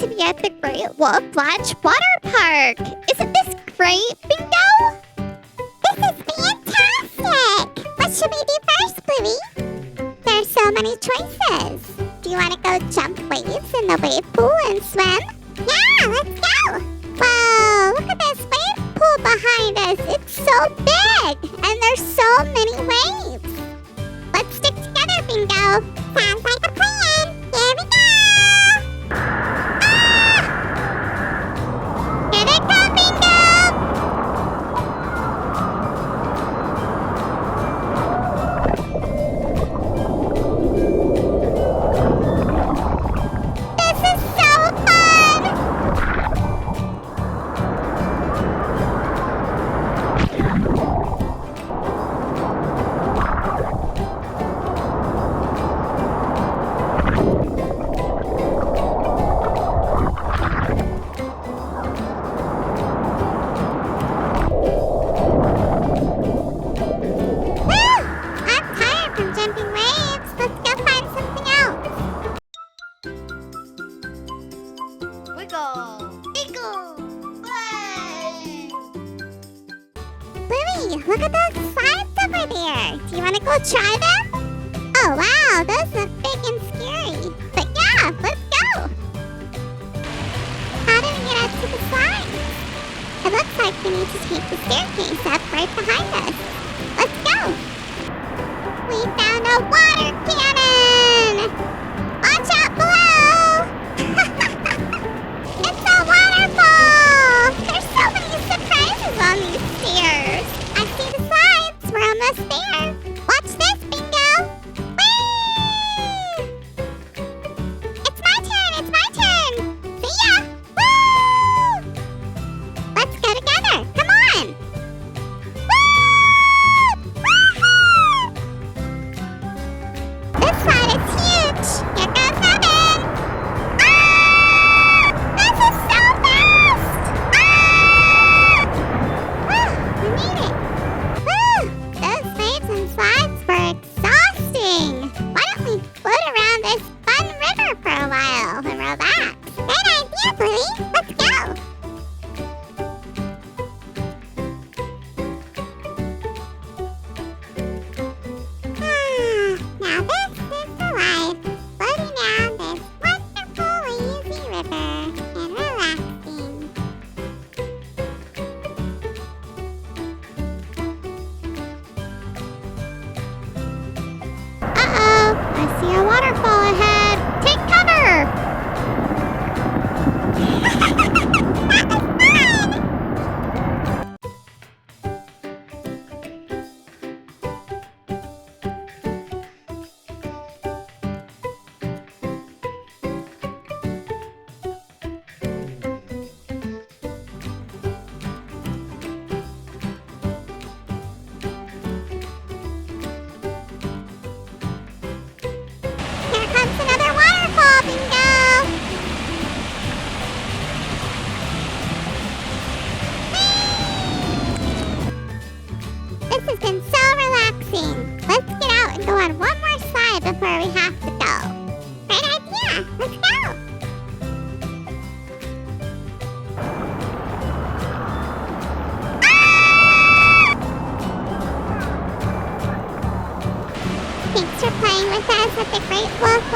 to be at the Great Wolf Lodge WaterPark. Isn't this great, Bingo? This is fantastic! What should we do first, Bluey? There's so many choices. Do you want to go jump waves in the wave pool and swim? Yeah, let's go! Whoa, look at this wave pool behind us. It's so big, and there's so many waves. Let's stick together, Bingo. Sounds like a plan. Here we go! Ah! Here they come, Bingo! This is so fun! I'm tired from jumping waves. Let's go find something else. Wiggle. Wiggle. Play. Bluey, look at those slides over there. Do you want to go try them? Oh, wow, those look big and scary. But yeah, let's go. How do we get up to the slides? It looks like we need to take the staircase up right behind us. Let's go. We found a water cannon. Watch out below. It's a waterfall. There's so many surprises on these stairs. I see the slides. We're almost there. Watch this, Bingo. Whee! It's my turn. It's my turn. See ya. Woo! Let's go together. Come on. Woo! Woo-hoo! This slide is huge. Here goes nothing. Ah! This is so fast! Ah! Woo! We made it. Woo! Those waves and slides were exhausting. Why don't we float around this fun river for a while and relax? Great idea, Bluey. Let's go. Now this is the life, floating down this wonderful easy river and relaxing. Uh-oh. I see a waterfall ahead. Take cover. That was fun! Here comes another waterfall, Bingo! This has been so relaxing. Let's get out and go on one more slide before we have to go. Great idea! Let's go! Ah! Thanks for playing with us at the Great Wolf